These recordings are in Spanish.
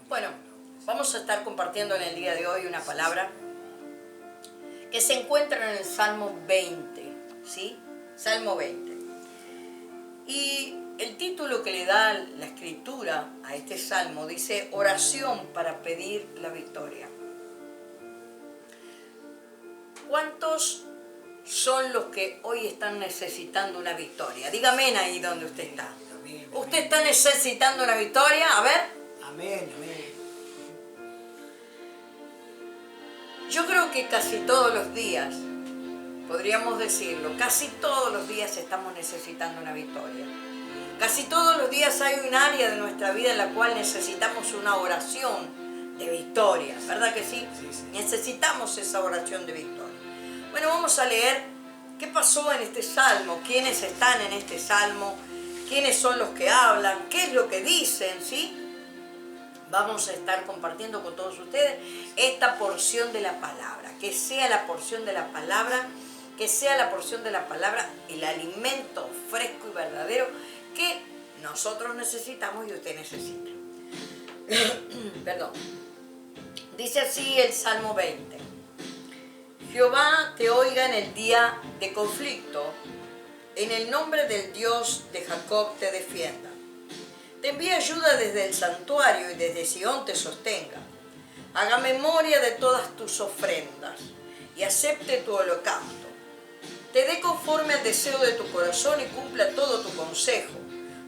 Bueno, vamos a estar compartiendo en el día de hoy una palabra que se encuentra en el Salmo 20, ¿sí? Salmo 20. Y el título que le da la escritura a este salmo dice oración para pedir la victoria. ¿Cuántos son los que hoy están necesitando una victoria? Dígame ahí donde usted está. Amén, ¿Usted está necesitando una victoria? A ver. amén, amén. Yo creo que casi todos los días, podríamos decirlo, casi todos los días estamos necesitando una victoria. Casi todos los días hay un área de nuestra vida en la cual necesitamos una oración de victoria, ¿verdad que sí? Sí, sí. Necesitamos esa oración de victoria. Bueno, vamos a leer qué pasó en este salmo, quiénes están en este salmo, quiénes son los que hablan, qué es lo que dicen, ¿sí? Vamos a estar compartiendo con todos ustedes esta porción de la palabra, que sea la porción de la palabra, que sea la porción de la palabra el alimento fresco y verdadero que nosotros necesitamos y usted necesita. Perdón. Dice así el Salmo 20. Jehová te oiga en el día de conflicto, en el nombre del Dios de Jacob te defienda. Te envíe ayuda desde el santuario y desde Sión te sostenga. Haga memoria de todas tus ofrendas y acepte tu holocausto. Te dé conforme al deseo de tu corazón y cumpla todo tu consejo.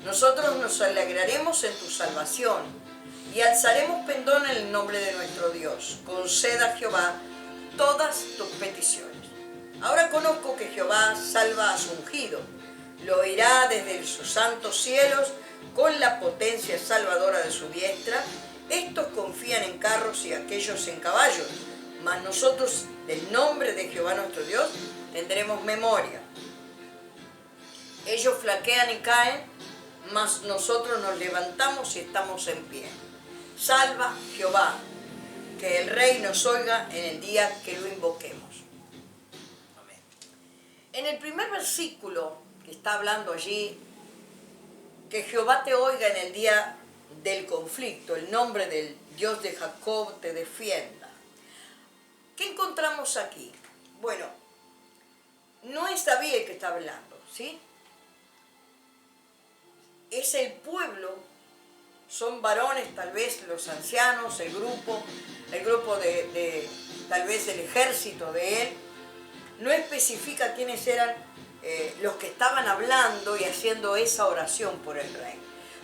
Nosotros nos alegraremos en tu salvación y alzaremos pendón en el nombre de nuestro Dios. Conceda a Jehová todas tus peticiones. Ahora conozco que Jehová salva a su ungido. Lo oirá desde sus santos cielos con la potencia salvadora de su diestra. Estos confían en carros y aquellos en caballos, mas nosotros del nombre de Jehová nuestro Dios tendremos memoria. Ellos flaquean y caen, mas nosotros nos levantamos y estamos en pie. Salva Jehová, que el Rey nos oiga en el día que lo invoquemos. Amén. En el primer versículo que está hablando allí, que Jehová te oiga en el día del conflicto, el nombre del Dios de Jacob te defienda. ¿Qué encontramos aquí? Bueno, no es David el que está hablando, ¿sí? Es el pueblo, son varones, tal vez los ancianos, el grupo de tal vez el ejército de él. No especifica quiénes eran los que estaban hablando y haciendo esa oración por el rey.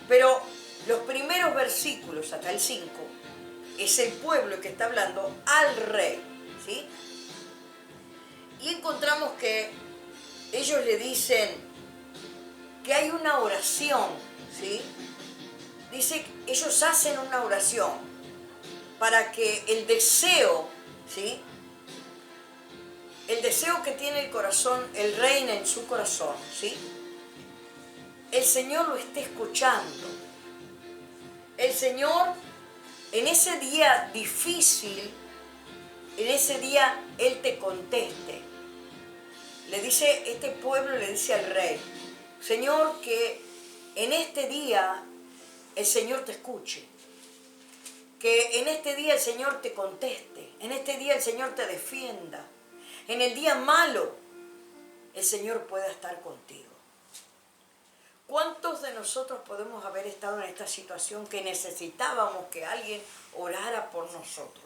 Pero los primeros versículos, hasta el 5, es el pueblo que está hablando al rey, ¿sí? Y encontramos que ellos le dicen que hay una oración, ¿sí? Dice, ellos hacen una oración para que el deseo, ¿sí? El deseo que tiene el corazón, el reina en su corazón, ¿sí? El Señor lo esté escuchando. El Señor, en ese día difícil, en ese día Él te conteste. Le dice, este pueblo le dice al rey, Señor, que en este día el Señor te escuche. Que en este día el Señor te conteste. En este día el Señor te defienda. En el día malo, el Señor pueda estar contigo. ¿Cuántos de nosotros podemos haber estado en esta situación que necesitábamos que alguien orara por nosotros?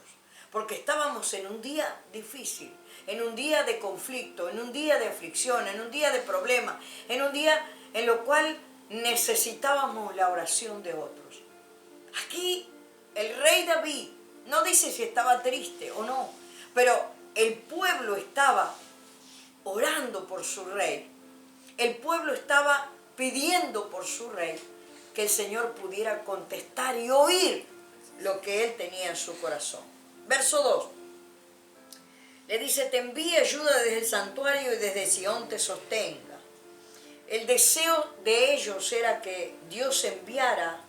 Porque estábamos en un día difícil, en un día de conflicto, en un día de aflicción, en un día de problema, en un día en lo cual necesitábamos la oración de otros. Aquí el rey David no dice si estaba triste o no, pero el pueblo estaba orando por su rey. El pueblo estaba pidiendo por su rey que el Señor pudiera contestar y oír lo que él tenía en su corazón. Verso 2. Le dice, te envíe ayuda desde el santuario y desde Sión te sostenga. El deseo de ellos era que Dios enviara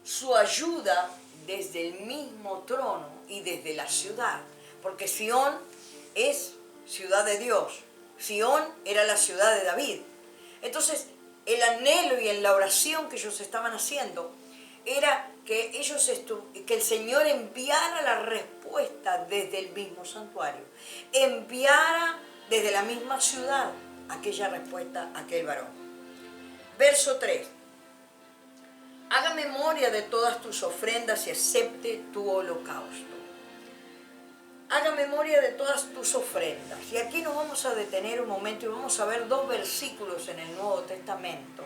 su ayuda desde el mismo trono y desde la ciudad, porque Sión es ciudad de Dios, Sión era la ciudad de David. Entonces el anhelo y en la oración que ellos estaban haciendo, era que que el Señor enviara la respuesta desde el mismo santuario, enviara desde la misma ciudad aquella respuesta a aquel varón. Verso 3. Haga memoria de todas tus ofrendas y acepte tu holocausto. Haga memoria de todas tus ofrendas. Y aquí nos vamos a detener un momento y vamos a ver dos versículos en el Nuevo Testamento,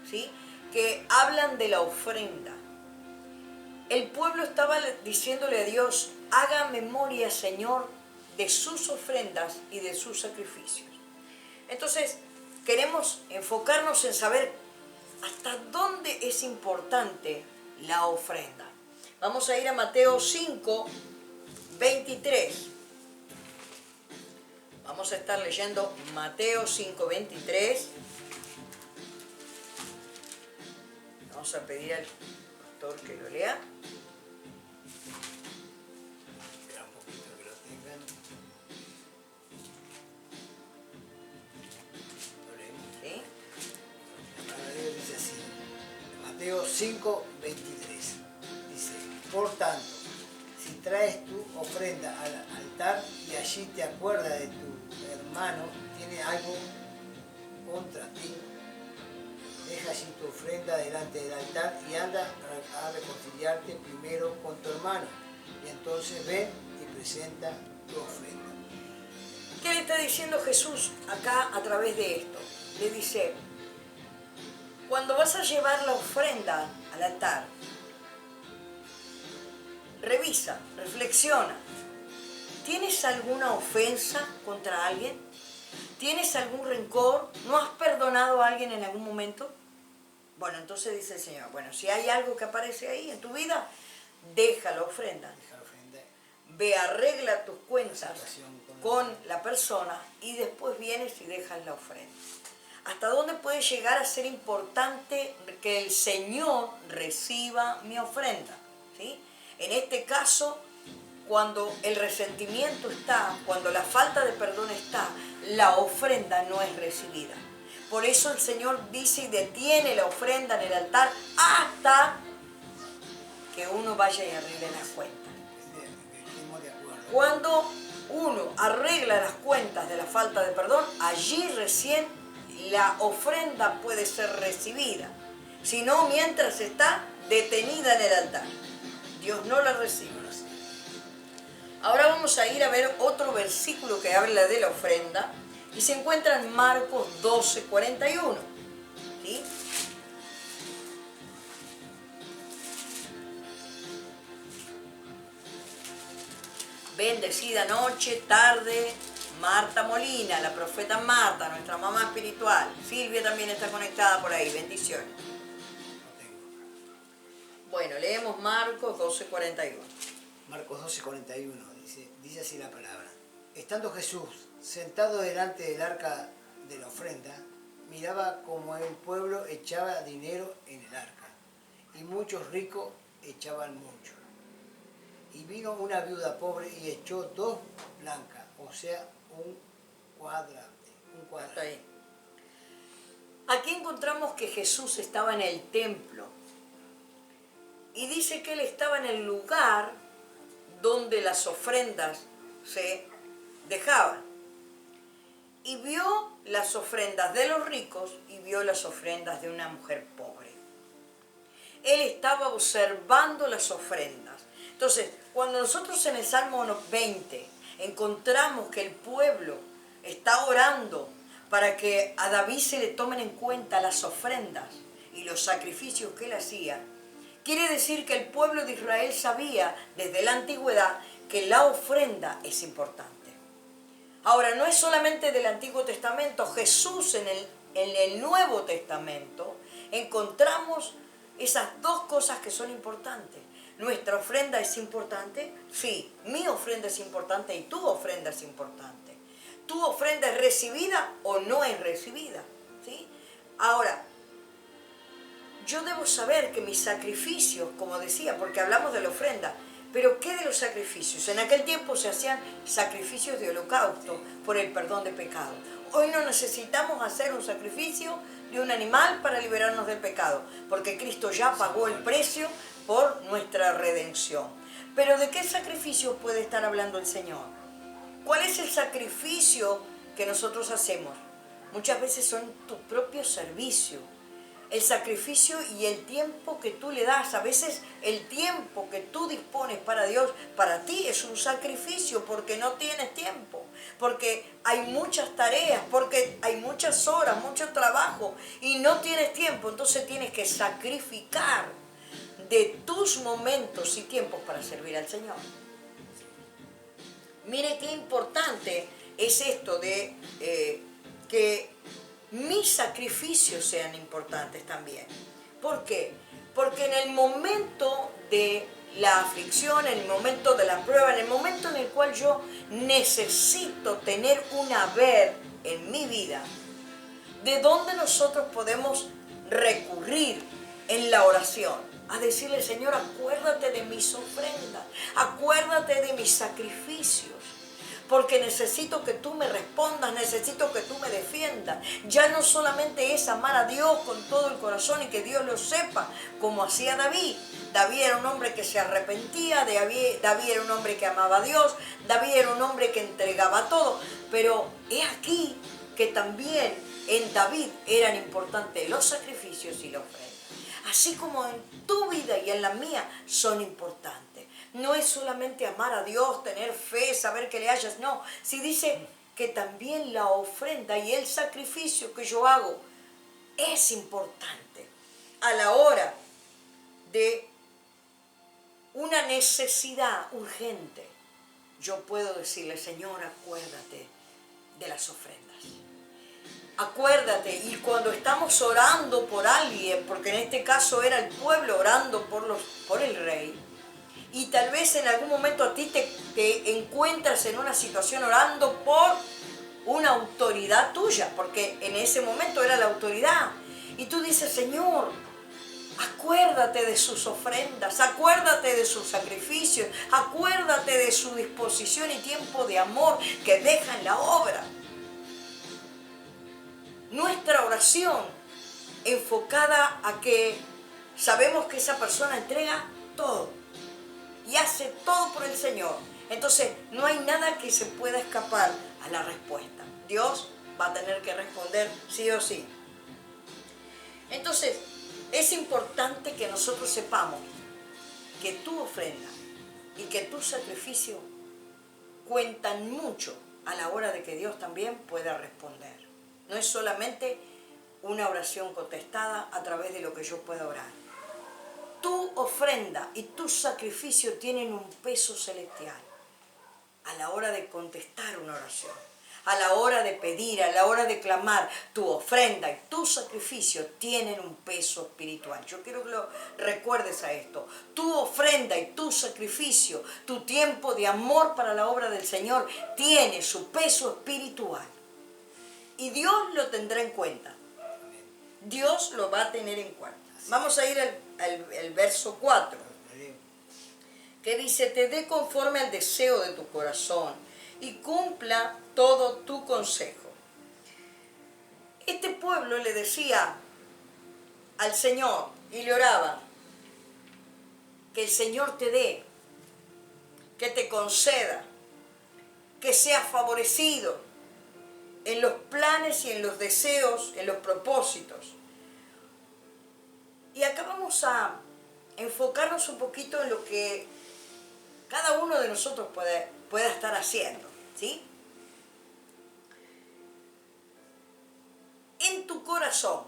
¿sí?, que hablan de la ofrenda. El pueblo estaba diciéndole a Dios, haga memoria, Señor, de sus ofrendas y de sus sacrificios. Entonces, queremos enfocarnos en saber hasta dónde es importante la ofrenda. Vamos a ir a Mateo 5, 23. Vamos a estar leyendo Mateo 5, 23. Vamos a pedir al pastor que lo lea. Espera un poquito que lo tengan. ¿Lo leemos? ¿Sí? La palabra de Dios dice así. Mateo 5, 23. Dice, por tanto, si traes tu ofrenda al altar y allí te acuerdas de tu hermano, tiene algo contra ti, deja allí tu ofrenda delante del altar y anda a reconciliarte primero con tu hermano. Y entonces ven y presenta tu ofrenda. ¿Qué le está diciendo Jesús acá a través de esto? Le dice, cuando vas a llevar la ofrenda al altar, revisa, reflexiona. ¿Tienes alguna ofensa contra alguien? ¿Tienes algún rencor? ¿No has perdonado a alguien en algún momento? Bueno, entonces dice el Señor, bueno, si hay algo que aparece ahí en tu vida, deja la ofrenda. Deja la ofrenda. Ve, arregla tus cuentas Salvación con la persona y después vienes y dejas la ofrenda. ¿Hasta dónde puede llegar a ser importante que el Señor reciba mi ofrenda? ¿Sí? En este caso, cuando el resentimiento está, cuando la falta de perdón está, la ofrenda no es recibida. Por eso el Señor dice y detiene la ofrenda en el altar hasta que uno vaya y arregle las cuentas. Estemos de acuerdo. Cuando uno arregla las cuentas de la falta de perdón, allí recién la ofrenda puede ser recibida. Si no, mientras está detenida en el altar, Dios no la recibe. Ahora vamos a ir a ver otro versículo que habla de la ofrenda y se encuentra en Marcos 12, 41. ¿Sí? Bendecida noche, tarde, Marta Molina, la profeta Marta, nuestra mamá espiritual. Silvia también está conectada por ahí, bendiciones. No tengo. Bueno, leemos Marcos 12, 41. Marcos 12, 41, dice así la palabra. Estando Jesús sentado delante del arca de la ofrenda, miraba como el pueblo echaba dinero en el arca, y muchos ricos echaban mucho. Y vino una viuda pobre y echó 2 blancas, o sea, un cuadrante. Hasta ahí. Aquí encontramos que Jesús estaba en el templo y dice que él estaba en el lugar donde las ofrendas se dejaban. Y vio las ofrendas de los ricos y vio las ofrendas de una mujer pobre. Él estaba observando las ofrendas. Entonces, cuando nosotros en el Salmo 20 encontramos que el pueblo está orando para que a David se le tomen en cuenta las ofrendas y los sacrificios que él hacía, quiere decir que el pueblo de Israel sabía desde la antigüedad que la ofrenda es importante. Ahora, no es solamente del Antiguo Testamento, Jesús en el Nuevo Testamento encontramos esas dos cosas que son importantes. ¿Nuestra ofrenda es importante? Sí, mi ofrenda es importante y tu ofrenda es importante. ¿Tu ofrenda es recibida o no es recibida? ¿Sí? Ahora, yo debo saber que mis sacrificios, como decía, porque hablamos de la ofrenda, pero ¿qué de los sacrificios? En aquel tiempo se hacían sacrificios de holocausto por el perdón de pecados. Hoy no necesitamos hacer un sacrificio de un animal para liberarnos del pecado, porque Cristo ya pagó el precio por nuestra redención. Pero ¿de qué sacrificio puede estar hablando el Señor? ¿Cuál es el sacrificio que nosotros hacemos? Muchas veces son tu propio servicio, el sacrificio y el tiempo que tú le das. A veces el tiempo que tú dispones para Dios, para ti es un sacrificio porque no tienes tiempo, porque hay muchas tareas, porque hay muchas horas, mucho trabajo y no tienes tiempo. Entonces tienes que sacrificar de tus momentos y tiempos para servir al Señor. Mire qué importante es esto de que mis sacrificios sean importantes también. ¿Por qué? Porque en el momento de la aflicción, en el momento de la prueba, en el momento en el cual yo necesito tener un haber en mi vida, ¿de dónde nosotros podemos recurrir en la oración? A decirle, Señor, acuérdate de mis ofrendas, acuérdate de mis sacrificios, porque necesito que tú me respondas, necesito que tú me defiendas. Ya no solamente es amar a Dios con todo el corazón y que Dios lo sepa, como hacía David. David era un hombre que se arrepentía, David era un hombre que amaba a Dios, David era un hombre que entregaba todo. Pero he aquí que también en David eran importantes los sacrificios y la ofrenda. Así como en tu vida y en la mía son importantes. No es solamente amar a Dios, tener fe, saber que le hayas, no. Si dice que también la ofrenda y el sacrificio que yo hago es importante. A la hora de una necesidad urgente, yo puedo decirle, Señor, acuérdate de las ofrendas. Acuérdate, y cuando estamos orando por alguien, porque en este caso era el pueblo orando por el rey, y tal vez en algún momento a ti te encuentras en una situación orando por una autoridad tuya, porque en ese momento era la autoridad, y tú dices, Señor, acuérdate de sus ofrendas, acuérdate de sus sacrificios, acuérdate de su disposición y tiempo de amor que deja en la obra. Nuestra oración enfocada a que sabemos que esa persona entrega todo y hace todo por el Señor. Entonces no hay nada que se pueda escapar a la respuesta. Dios va a tener que responder sí o sí. Entonces es importante que nosotros sepamos que tu ofrenda y que tu sacrificio cuentan mucho a la hora de que Dios también pueda responder. No es solamente una oración contestada a través de lo que yo pueda orar. Tu ofrenda y tu sacrificio tienen un peso celestial a la hora de contestar una oración, a la hora de pedir, a la hora de clamar. Tu ofrenda y tu sacrificio tienen un peso espiritual. Yo quiero que lo recuerdes a esto. Tu ofrenda y tu sacrificio, tu tiempo de amor para la obra del Señor tiene su peso espiritual. Y Dios lo tendrá en cuenta. Dios lo va a tener en cuenta. Vamos a ir al verso 4, que dice, te dé conforme al deseo de tu corazón y cumpla todo tu consejo. Este pueblo le decía al Señor y le oraba, que el Señor te dé, que te conceda, que seas favorecido en los planes y en los deseos, en los propósitos. Y acá vamos a enfocarnos un poquito en lo que cada uno de nosotros pueda estar haciendo, ¿sí? En tu corazón,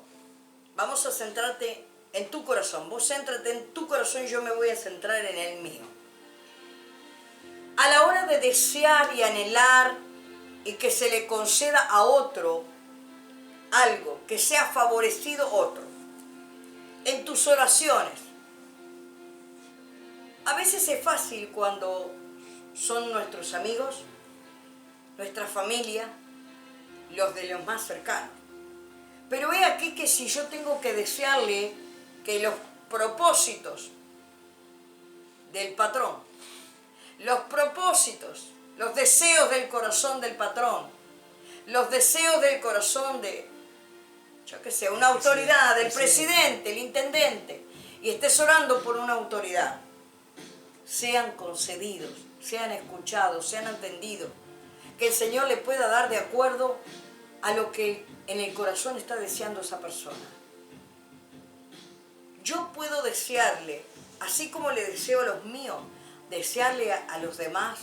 vamos a centrarte en tu corazón. Vos céntrate en tu corazón y yo me voy a centrar en el mío. A la hora de desear y anhelar y que se le conceda a otro algo, que sea favorecido otro, en tus oraciones. A veces es fácil cuando son nuestros amigos, nuestra familia, los de los más cercanos. Pero he aquí que si yo tengo que desearle que los propósitos del patrón, los propósitos, los deseos del corazón del patrón, los deseos del corazón de yo que sé, una autoridad, el presidente. presidente, el intendente, y estés orando por una autoridad, sean concedidos, sean escuchados, sean atendidos, que el Señor le pueda dar de acuerdo a lo que en el corazón está deseando esa persona. Yo puedo desearle, así como le deseo a los míos, desearle a los demás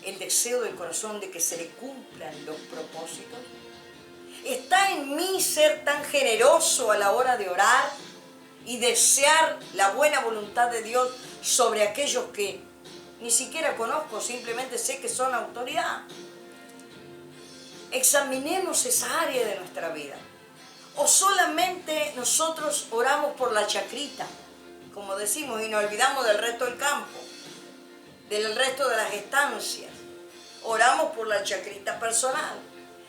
el deseo del corazón de que se le cumplan los propósitos. ¿Está en mí ser tan generoso a la hora de orar y desear la buena voluntad de Dios sobre aquellos que ni siquiera conozco, simplemente sé que son autoridad? Examinemos esa área de nuestra vida. O solamente nosotros oramos por la chacrita, como decimos, y nos olvidamos del resto del campo, del resto de las estancias. Oramos por la chacrita personal.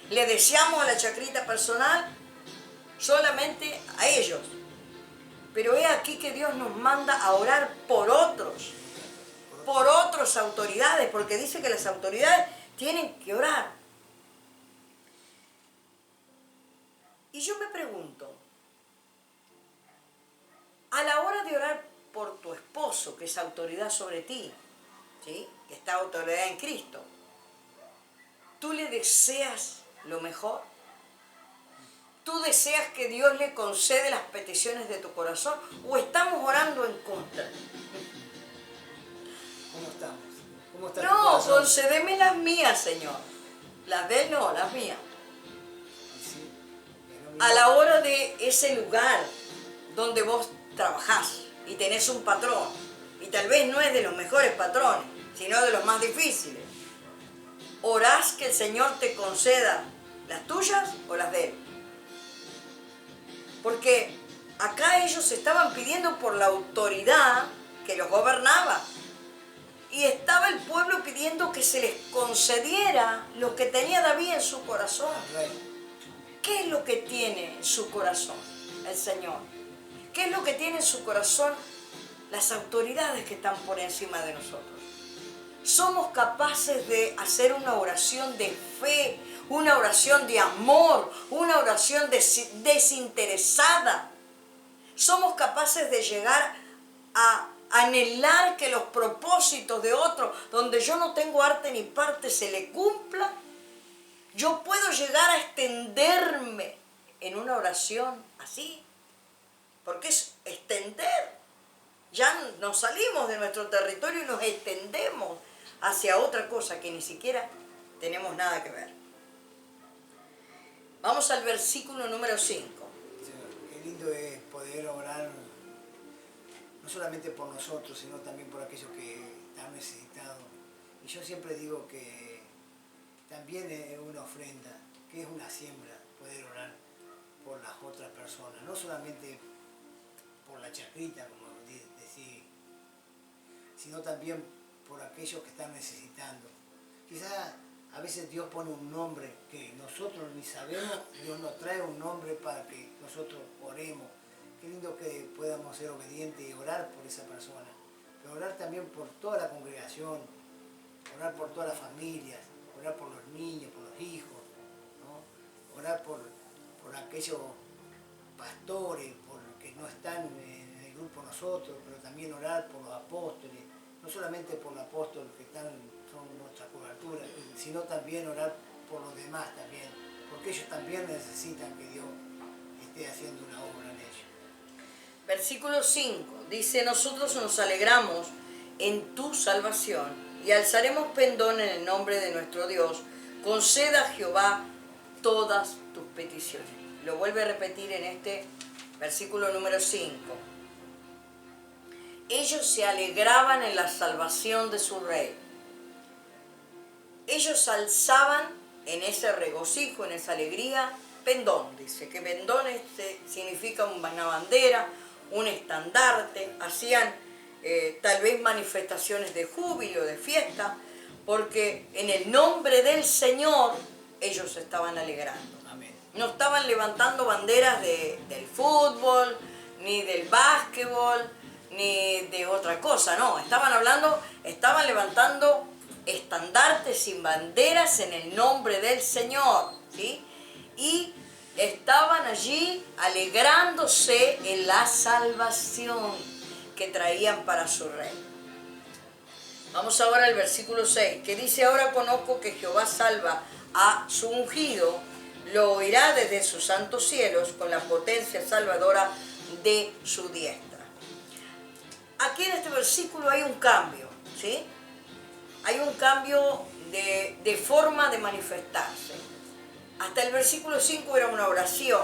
Le deseamos a la chacrita personal solamente a ellos. Pero es aquí que Dios nos manda a orar por otras autoridades, porque dice que las autoridades tienen que orar. Y yo me pregunto, a la hora de orar por tu esposo, que es autoridad sobre ti, ¿sí?, que está autoridad en Cristo, ¿tú le deseas lo mejor? ¿Tú deseas que Dios le concede las peticiones de tu corazón? ¿O estamos orando en contra? ¿Cómo estamos? ¿Cómo está tu No, corazón? concédeme las mías, Señor. Las de él no, las mías. Sí, A la hora de ese lugar donde vos trabajás y tenés un patrón, y tal vez no es de los mejores patrones, sino de los más difíciles, ¿orás que el Señor te conceda las tuyas o las de él? Porque acá ellos estaban pidiendo por la autoridad que los gobernaba. Y estaba el pueblo pidiendo que se les concediera lo que tenía David en su corazón. ¿Qué es lo que tiene en su corazón el Señor? ¿Qué es lo que tiene en su corazón las autoridades que están por encima de nosotros? Somos capaces de hacer una oración de fe, una oración de amor, una oración desinteresada. Somos capaces de llegar a anhelar que los propósitos de otro, donde yo no tengo arte ni parte, se le cumpla. Yo puedo llegar a extenderme en una oración así, porque es extender. Ya nos salimos de nuestro territorio y nos extendemos hacia otra cosa que ni siquiera tenemos nada que ver. Vamos al versículo número 5. Qué lindo es poder orar no solamente por nosotros, sino también por aquellos que están necesitados. Y yo siempre digo que también es una ofrenda, que es una siembra, poder orar por las otras personas, no solamente por la chacrita, como decía, sino también por aquellos que están necesitando. Quizás a veces Dios pone un nombre que nosotros ni sabemos, Dios nos trae un nombre para que nosotros oremos. Qué lindo que podamos ser obedientes y orar por esa persona, pero orar también por toda la congregación, orar por todas las familias, orar por los niños, por los hijos, ¿no? Orar por aquellos pastores, por que no están en el grupo nosotros, pero también orar por los apóstoles, no solamente por los apóstoles que son nuestra cobertura, sino también orar por los demás también, porque ellos también necesitan que Dios esté haciendo una obra en ellos. Versículo 5 dice: nosotros nos alegramos en tu salvación y alzaremos pendón en el nombre de nuestro Dios. Conceda a Jehová todas tus peticiones. Lo vuelve a repetir en este versículo número 5. Ellos se alegraban en la salvación de su rey. Ellos alzaban en ese regocijo, en esa alegría, pendón. Dice que pendón significa una bandera, un estandarte. Hacían tal vez manifestaciones de júbilo, de fiesta, porque en el nombre del Señor ellos se estaban alegrando. Amén. No estaban levantando banderas del fútbol, ni del básquetbol, ni de otra cosa, no. Estaban levantando estandartes sin banderas en el nombre del Señor, ¿sí? Y estaban allí alegrándose en la salvación que traían para su rey. Vamos ahora al versículo 6, que dice: ahora conozco que Jehová salva a su ungido, lo oirá desde sus santos cielos con la potencia salvadora de su diestra. Aquí en este versículo hay un cambio, ¿sí? Hay un cambio de forma de manifestarse. Hasta el versículo 5 era una oración.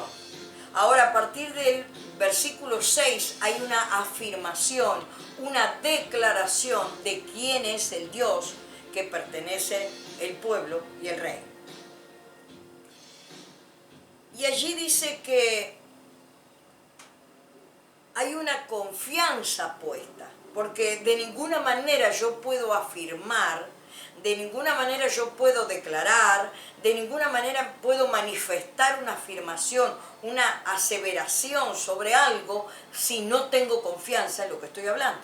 Ahora a partir del versículo 6 hay una afirmación, una declaración de quién es el Dios que pertenece el pueblo y el rey. Y allí dice que hay una confianza puesta, porque de ninguna manera yo puedo afirmar, de ninguna manera yo puedo declarar, de ninguna manera puedo manifestar una afirmación, una aseveración sobre algo si no tengo confianza en lo que estoy hablando.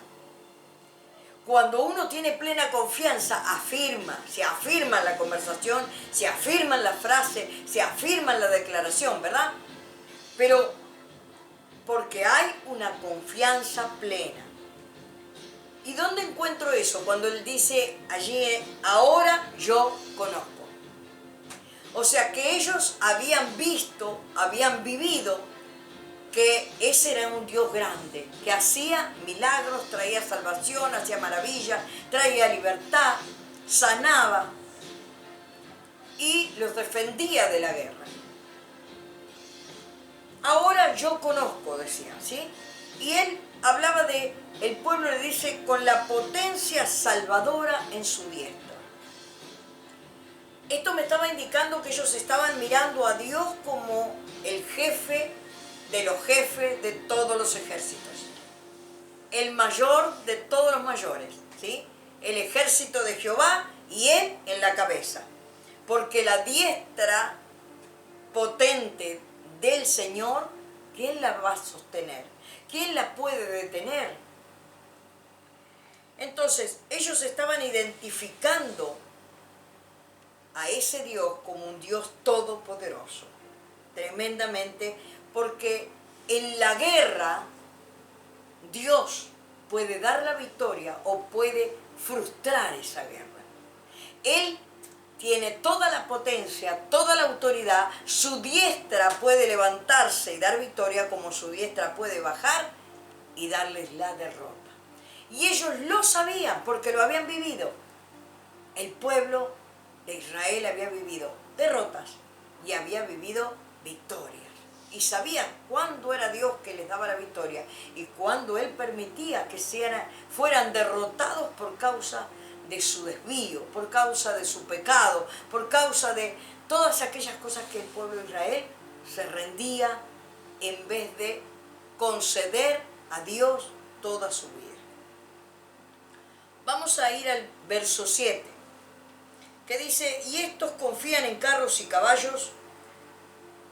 Cuando uno tiene plena confianza, afirma, se afirma en la conversación, se afirma en la frase, se afirma en la declaración, ¿verdad? Pero porque hay una confianza plena. ¿Y dónde encuentro eso? Cuando él dice allí, ahora yo conozco. O sea que ellos habían visto, habían vivido que ese era un Dios grande, que hacía milagros, traía salvación, hacía maravillas, traía libertad, sanaba y los defendía de la guerra. Ahora yo conozco, decía, ¿sí? Y él hablaba de, el pueblo le dice, con la potencia salvadora en su diestra. Esto me estaba indicando que ellos estaban mirando a Dios como el jefe de los jefes de todos los ejércitos. El mayor de todos los mayores, ¿sí? El ejército de Jehová y él en la cabeza. Porque la diestra potente del Señor, ¿quién la va a sostener? ¿Quién la puede detener? Entonces, ellos estaban identificando a ese Dios como un Dios todopoderoso, tremendamente, porque en la guerra Dios puede dar la victoria o puede frustrar esa guerra. Él tiene toda la potencia, toda la autoridad, su diestra puede levantarse y dar victoria, como su diestra puede bajar y darles la derrota. Y ellos lo sabían porque lo habían vivido. El pueblo de Israel había vivido derrotas y había vivido victorias. Y sabían cuándo era Dios que les daba la victoria y cuándo Él permitía que fueran derrotados por causa de su desvío, por causa de su pecado, por causa de todas aquellas cosas que el pueblo de Israel se rendía en vez de conceder a Dios toda su vida. Vamos a ir al verso 7, que dice: y estos confían en carros y caballos,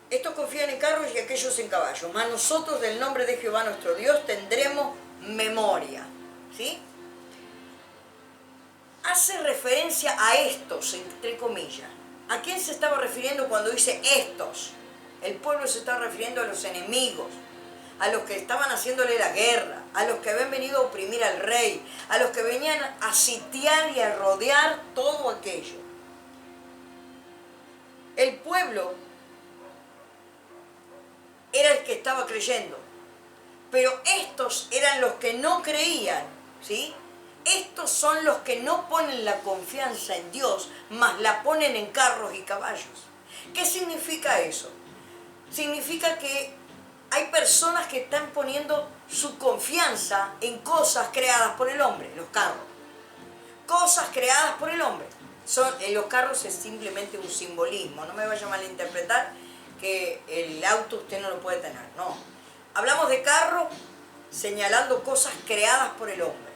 estos confían en carros y aquellos en caballos, mas nosotros del nombre de Jehová nuestro Dios tendremos memoria, ¿sí? Hace referencia a estos, entre comillas. ¿A quién se estaba refiriendo cuando dice estos? El pueblo se estaba refiriendo a los enemigos, a los que estaban haciéndole la guerra, a los que habían venido a oprimir al rey, a los que venían a sitiar y a rodear todo aquello. El pueblo era el que estaba creyendo, pero estos eran los que no creían, ¿sí? Estos son los que no ponen la confianza en Dios, mas la ponen en carros y caballos. ¿Qué significa eso? Significa que hay personas que están poniendo su confianza en cosas creadas por el hombre, los carros. Cosas creadas por el hombre. Los carros es simplemente un simbolismo, no me vaya a malinterpretar que el auto usted no lo puede tener, no. Hablamos de carro señalando cosas creadas por el hombre.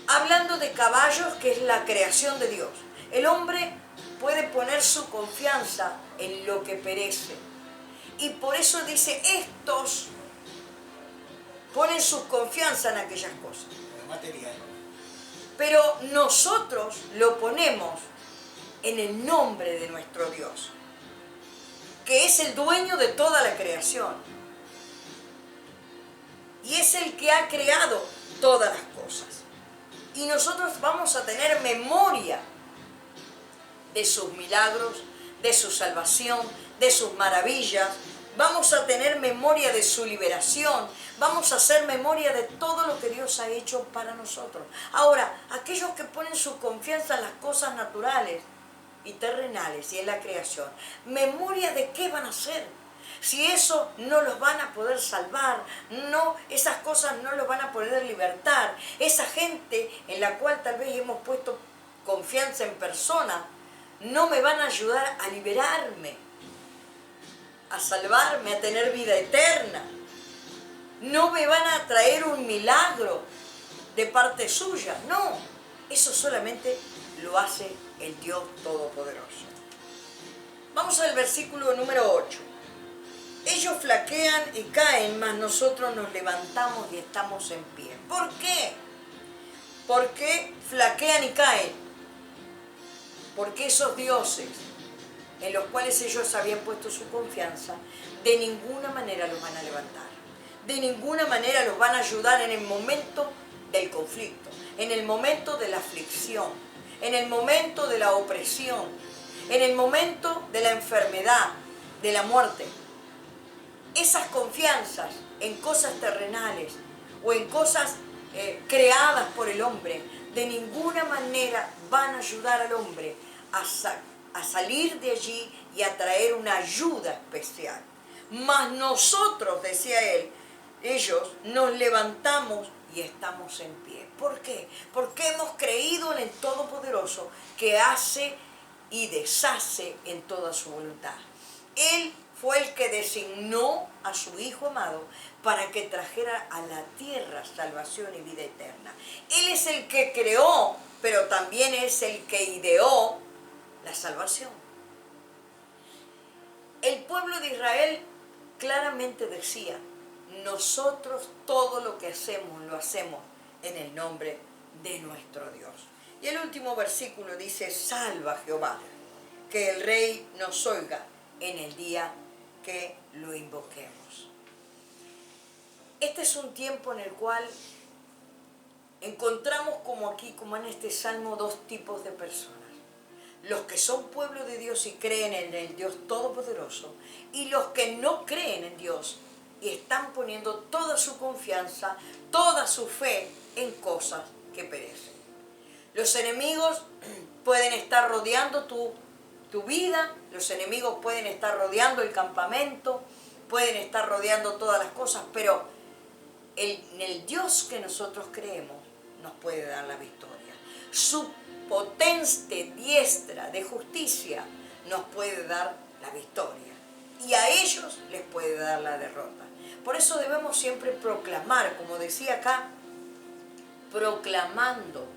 Hablando de caballos, que es la creación de Dios. El hombre puede poner su confianza en lo que perece. Y por eso dice, estos ponen su confianza en aquellas cosas. Material. Pero nosotros lo ponemos en el nombre de nuestro Dios. que es el dueño de toda la creación. Y es el que ha creado todas las cosas. Y nosotros vamos a tener memoria de sus milagros, de su salvación, de sus maravillas. Vamos a tener memoria de su liberación. Vamos a hacer memoria de todo lo que Dios ha hecho para nosotros. Ahora, aquellos que ponen su confianza en las cosas naturales y terrenales y en la creación, ¿memoria de qué van a hacer? Si eso no los van a poder salvar, no, esas cosas no los van a poder libertar. Esa gente en la cual tal vez hemos puesto confianza en persona, no me van a ayudar a liberarme, a salvarme, a tener vida eterna. No me van a traer un milagro de parte suya. No, eso solamente lo hace el Dios Todopoderoso. Vamos al versículo número 8. Ellos flaquean y caen, mas nosotros nos levantamos y estamos en pie. ¿Por qué? ¿Por qué flaquean y caen? Porque esos dioses en los cuales ellos habían puesto su confianza, de ninguna manera los van a levantar. De ninguna manera los van a ayudar en el momento del conflicto, en el momento de la aflicción, en el momento de la opresión, en el momento de la enfermedad, de la muerte. Esas confianzas en cosas terrenales o en cosas creadas por el hombre, de ninguna manera van a ayudar al hombre a salir de allí y a traer una ayuda especial. Mas nosotros, decía él, ellos nos levantamos y estamos en pie. ¿Por qué? Porque hemos creído en el Todopoderoso que hace y deshace en toda su voluntad. Él fue el que designó a su Hijo amado para que trajera a la tierra salvación y vida eterna. Él es el que creó, pero también es el que ideó la salvación. El pueblo de Israel claramente decía: nosotros todo lo que hacemos, lo hacemos en el nombre de nuestro Dios. Y el último versículo dice: salva Jehová, que el Rey nos oiga en el día que lo invoquemos. Este es un tiempo en el cual encontramos, como aquí, como en este salmo, dos tipos de personas. Los que son pueblo de Dios y creen en el Dios Todopoderoso, y los que no creen en Dios y están poniendo toda su confianza, toda su fe en cosas que perecen. Los enemigos pueden estar rodeando tu vida, los enemigos pueden estar rodeando el campamento, pueden estar rodeando todas las cosas, pero en el Dios que nosotros creemos nos puede dar la victoria. Su potente diestra de justicia nos puede dar la victoria y a ellos les puede dar la derrota. Por eso debemos siempre proclamar, como decía acá, proclamando,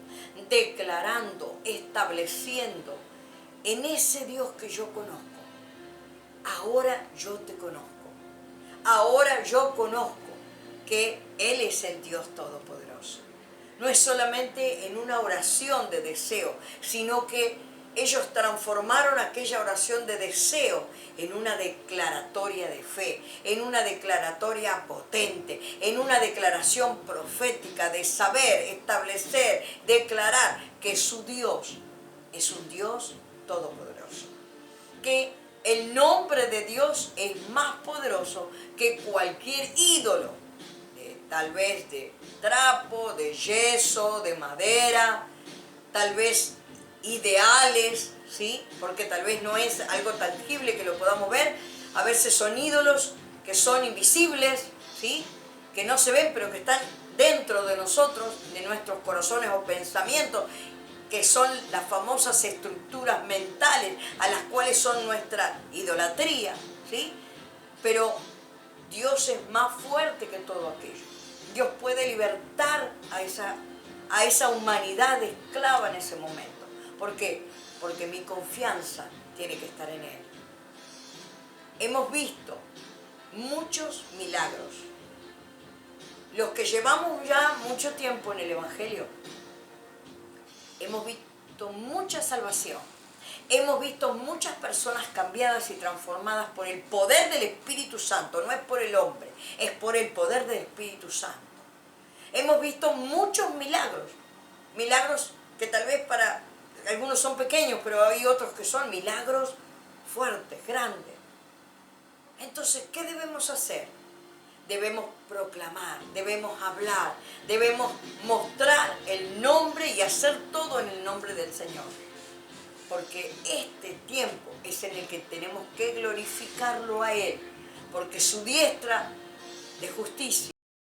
declarando, estableciendo en ese Dios que yo conozco. Ahora yo te conozco. Ahora yo conozco que Él es el Dios Todopoderoso. No es solamente en una oración de deseo, sino que ellos transformaron aquella oración de deseo en una declaratoria de fe, en una declaratoria potente, en una declaración profética de saber, establecer, declarar que su Dios es un Dios todopoderoso. Que el nombre de Dios es más poderoso que cualquier ídolo, tal vez de trapo, de yeso, de madera, tal vez ideales, ¿sí? Porque tal vez no es algo tangible que lo podamos ver. A veces son ídolos que son invisibles, ¿sí? Que no se ven, pero que están dentro de nosotros, de nuestros corazones o pensamientos, que son las famosas estructuras mentales a las cuales son nuestra idolatría, ¿sí? Pero Dios es más fuerte que todo aquello. Dios puede libertar a esa humanidad esclava en ese momento. ¿Por qué? Porque mi confianza tiene que estar en Él. Hemos visto muchos milagros. Los que llevamos ya mucho tiempo en el Evangelio, hemos visto mucha salvación. Hemos visto muchas personas cambiadas y transformadas por el poder del Espíritu Santo. No es por el hombre, es por el poder del Espíritu Santo. Hemos visto muchos milagros. Milagros que tal vez para algunos son pequeños, pero hay otros que son milagros fuertes, grandes. Entonces, ¿qué debemos hacer? Debemos proclamar, debemos hablar, debemos mostrar el nombre y hacer todo en el nombre del Señor. Porque este tiempo es en el que tenemos que glorificarlo a Él, porque su diestra de justicia